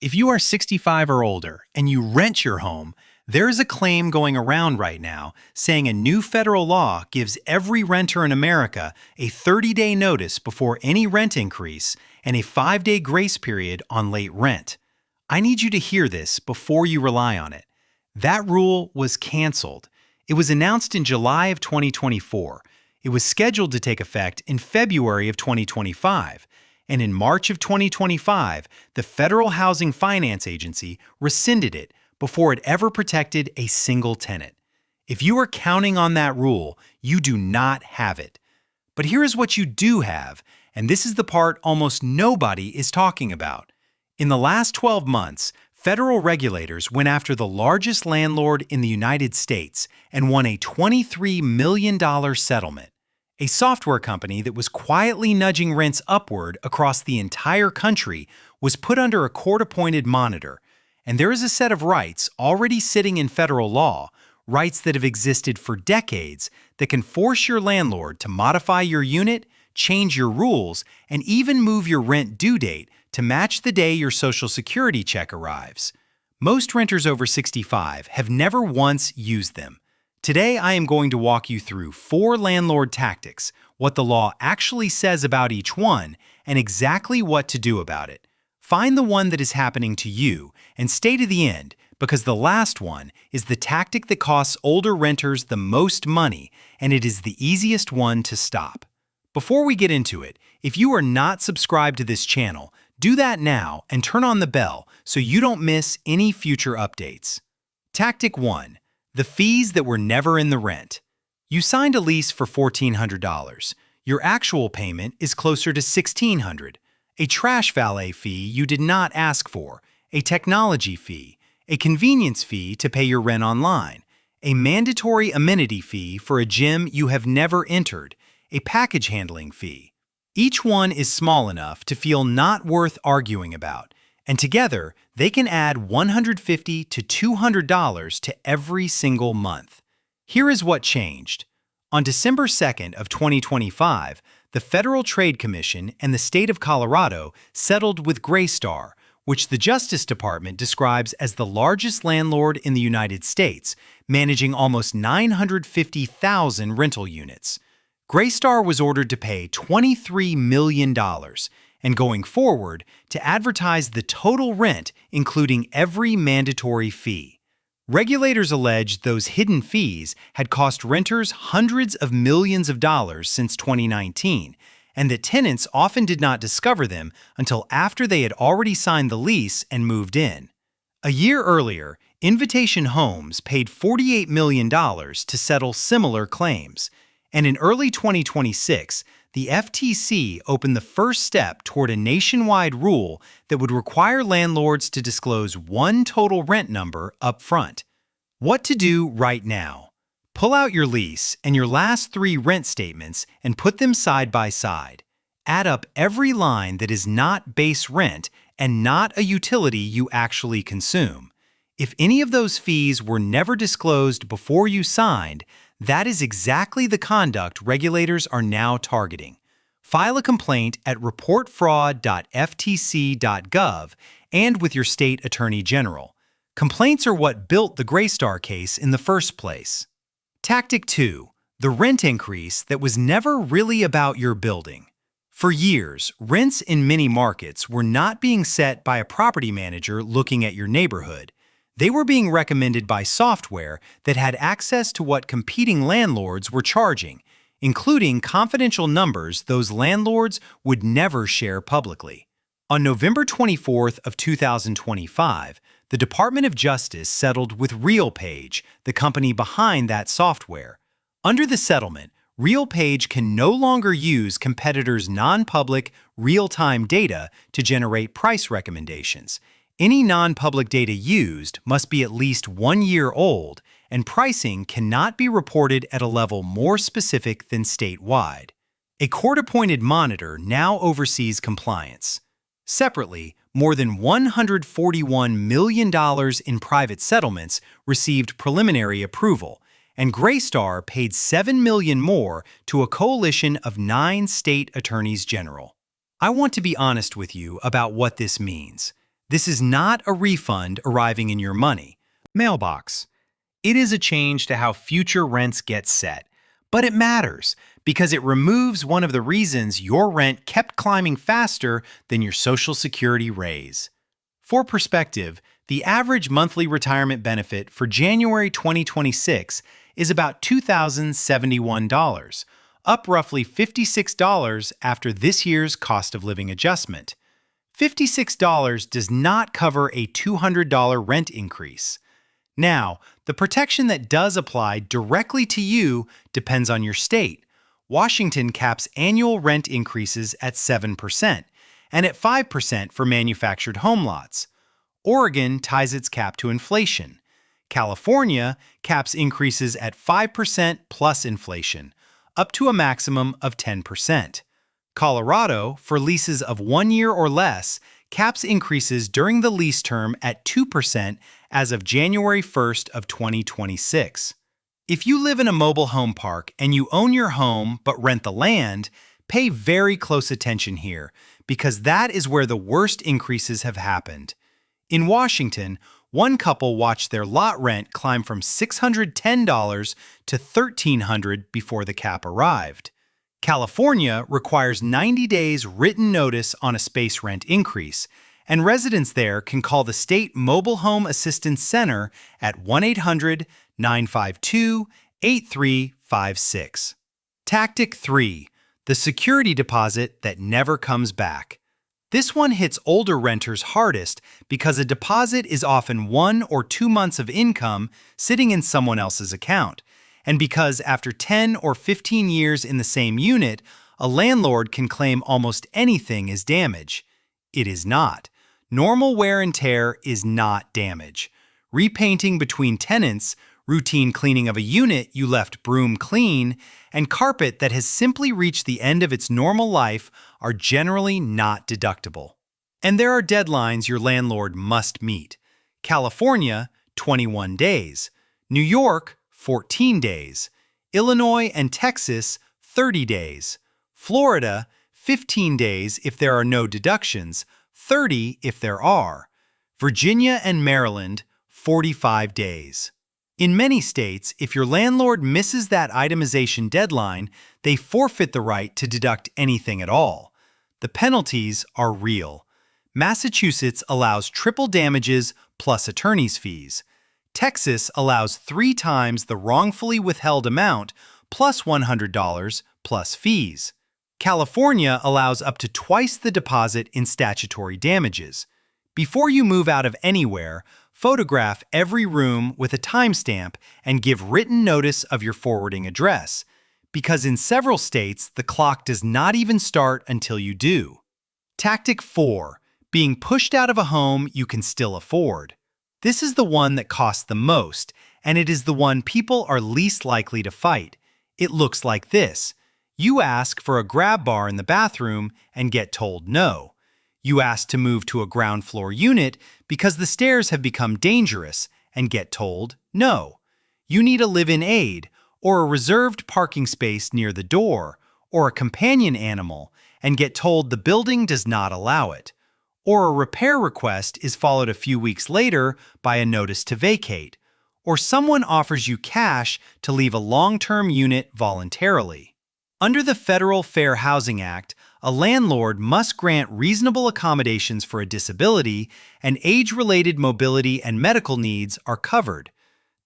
If you are 65 or older and you rent your home, there is a claim going around right now saying a new federal law gives every renter in America a 30-day notice before any rent increase and a 5-day grace period on late rent. I need you to hear this before you rely on it. That rule was canceled. It was announced in July of 2024. It was scheduled to take effect in February of 2025. And in March of 2025, the Federal Housing Finance Agency rescinded it before it ever protected a single tenant. If you are counting on that rule, you do not have it. But here is what you do have, and this is the part almost nobody is talking about. In the last 12 months, federal regulators went after the largest landlord in the United States and won a $23 million settlement. A software company that was quietly nudging rents upward across the entire country was put under a court-appointed monitor, and there is a set of rights already sitting in federal law, rights that have existed for decades, that can force your landlord to modify your unit, change your rules, and even move your rent due date to match the day your Social Security check arrives. Most renters over 65 have never once used them. Today, I am going to walk you through 4 landlord tactics, what the law actually says about each one, and exactly what to do about it. Find the one that is happening to you and stay to the end, because the last one is the tactic that costs older renters the most money, and it is the easiest one to stop. Before we get into it, if you are not subscribed to this channel, do that now and turn on the bell so you don't miss any future updates. Tactic 1. The fees that were never in the rent. You signed a lease for $1,400. Your actual payment is closer to $1,600. A trash valet fee you did not ask for, a technology fee, a convenience fee to pay your rent online, a mandatory amenity fee for a gym you have never entered, a package handling fee. Each one is small enough to feel not worth arguing about, and together they can add $150 to $200 to every single month. Here is what changed. On December 2nd of 2025, the Federal Trade Commission and the state of Colorado settled with Greystar, which the Justice Department describes as the largest landlord in the United States, managing almost 950,000 rental units. Greystar was ordered to pay $23 million, and going forward, to advertise the total rent, including every mandatory fee. Regulators alleged those hidden fees had cost renters hundreds of millions of dollars since 2019, and that tenants often did not discover them until after they had already signed the lease and moved in. A year earlier, Invitation Homes paid $48 million to settle similar claims, and in early 2026, the FTC opened the first step toward a nationwide rule that would require landlords to disclose one total rent number up front. What to do right now? Pull out your lease and your last 3 rent statements and put them side by side. Add up every line that is not base rent and not a utility you actually consume. If any of those fees were never disclosed before you signed, that is exactly the conduct regulators are now targeting. File a complaint at reportfraud.ftc.gov and with your state attorney general. Complaints are what built the Greystar case in the first place. Tactic 2. The rent increase that was never really about your building. For years, rents in many markets were not being set by a property manager looking at your neighborhood. They were being recommended by software that had access to what competing landlords were charging, including confidential numbers those landlords would never share publicly. On November 24th of 2025, the Department of Justice settled with RealPage, the company behind that software. Under the settlement, RealPage can no longer use competitors' non-public, real-time data to generate price recommendations. Any non-public data used must be at least 1 year old, and pricing cannot be reported at a level more specific than statewide. A court-appointed monitor now oversees compliance. Separately, more than $141 million in private settlements received preliminary approval, and Greystar paid $7 million more to a coalition of 9 state attorneys general. I want to be honest with you about what this means. This is not a refund arriving in your money mailbox. It is a change to how future rents get set. But it matters because it removes one of the reasons your rent kept climbing faster than your Social Security raise. For perspective, the average monthly retirement benefit for January 2026 is about $2,071, up roughly $56 after this year's cost of living adjustment. $56 does not cover a $200 rent increase. Now, the protection that does apply directly to you depends on your state. Washington caps annual rent increases at 7% and at 5% for manufactured home lots. Oregon ties its cap to inflation. California caps increases at 5% plus inflation, up to a maximum of 10%. Colorado, for leases of 1 year or less, caps increases during the lease term at 2% as of January 1st of 2026. If you live in a mobile home park and you own your home but rent the land, pay very close attention here because that is where the worst increases have happened. In Washington, one couple watched their lot rent climb from $610 to $1,300 before the cap arrived. California requires 90 days written notice on a space rent increase, and residents there can call the State Mobile Home Assistance Center at 1-800-952-8356. Tactic 3. The security deposit that never comes back. This one hits older renters hardest because a deposit is often 1 or 2 months of income sitting in someone else's account, and because after 10 or 15 years in the same unit, a landlord can claim almost anything as damage. It is not. Normal wear and tear is not damage. Repainting between tenants, routine cleaning of a unit you left broom clean, and carpet that has simply reached the end of its normal life are generally not deductible. And there are deadlines your landlord must meet. California, 21 days. New York, 14 days. Illinois and Texas, 30 days. Florida, 15 days if there are no deductions, 30 if there are. Virginia and Maryland, 45 days. In many states, if your landlord misses that itemization deadline, they forfeit the right to deduct anything at all. The penalties are real. Massachusetts allows triple damages plus attorney's fees. Texas allows 3 times the wrongfully withheld amount plus $100 plus fees. California allows up to twice the deposit in statutory damages. Before you move out of anywhere, photograph every room with a timestamp and give written notice of your forwarding address, because in several states, the clock does not even start until you do. Tactic 4. Being pushed out of a home you can still afford. This is the one that costs the most, and it is the one people are least likely to fight. It looks like this. You ask for a grab bar in the bathroom and get told no. You ask to move to a ground floor unit because the stairs have become dangerous and get told no. You need a live-in aid, or a reserved parking space near the door, or a companion animal, and get told the building does not allow it. Or a repair request is followed a few weeks later by a notice to vacate. Or someone offers you cash to leave a long-term unit voluntarily. Under the Federal Fair Housing Act, a landlord must grant reasonable accommodations for a disability, and age-related mobility and medical needs are covered.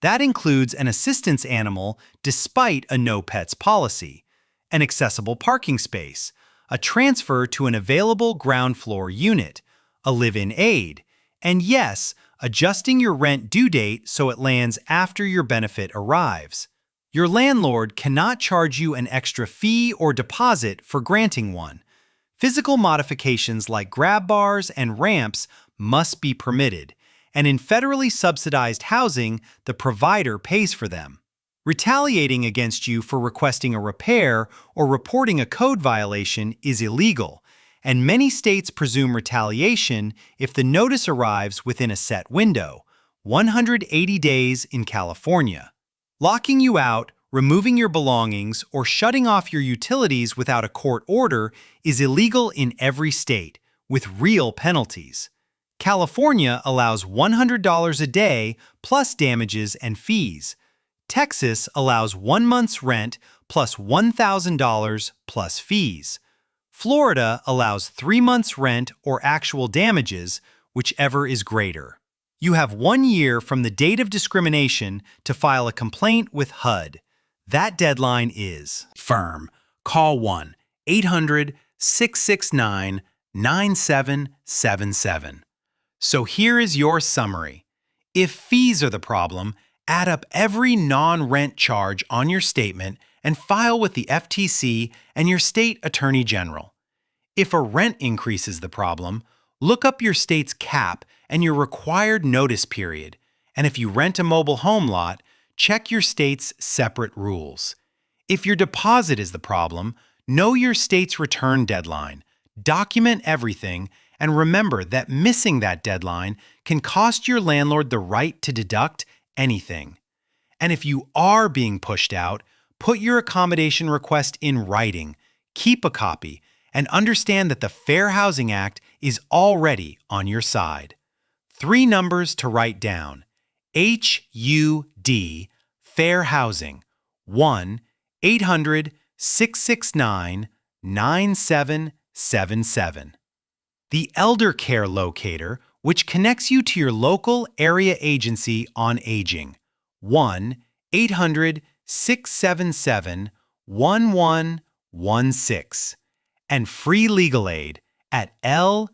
That includes an assistance animal despite a no-pets policy, an accessible parking space, a transfer to an available ground floor unit, a live-in aid, and yes, adjusting your rent due date so it lands after your benefit arrives. Your landlord cannot charge you an extra fee or deposit for granting one. Physical modifications like grab bars and ramps must be permitted, and in federally subsidized housing, the provider pays for them. Retaliating against you for requesting a repair or reporting a code violation is illegal, and many states presume retaliation if the notice arrives within a set window, 180 days in California. Locking you out, removing your belongings, or shutting off your utilities without a court order is illegal in every state, with real penalties. California allows $100 a day plus damages and fees. Texas allows 1 month's rent plus $1,000 plus fees. Florida allows 3 months' rent or actual damages, whichever is greater. You have 1 year from the date of discrimination to file a complaint with HUD. That deadline is firm. Call 1-800-669-9777. So here is your summary. If fees are the problem, add up every non-rent charge on your statement and file with the FTC and your state attorney general. If a rent increase is the problem, look up your state's cap and your required notice period. And if you rent a mobile home lot, check your state's separate rules. If your deposit is the problem, know your state's return deadline, document everything, and remember that missing that deadline can cost your landlord the right to deduct anything. And if you are being pushed out, put your accommodation request in writing, keep a copy, and understand that the Fair Housing Act is already on your side. 3 numbers to write down. HUD, Fair Housing, 1-800-669-9777. The Elder Care Locator, which connects you to your local area agency on aging, 1-800-677-1116, and free legal aid at lsc.gov.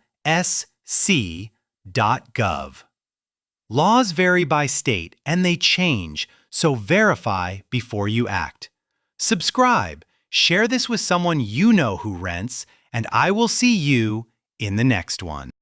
Laws vary by state and they change, so verify before you act. Subscribe, share this with someone you know who rents, and I will see you in the next one.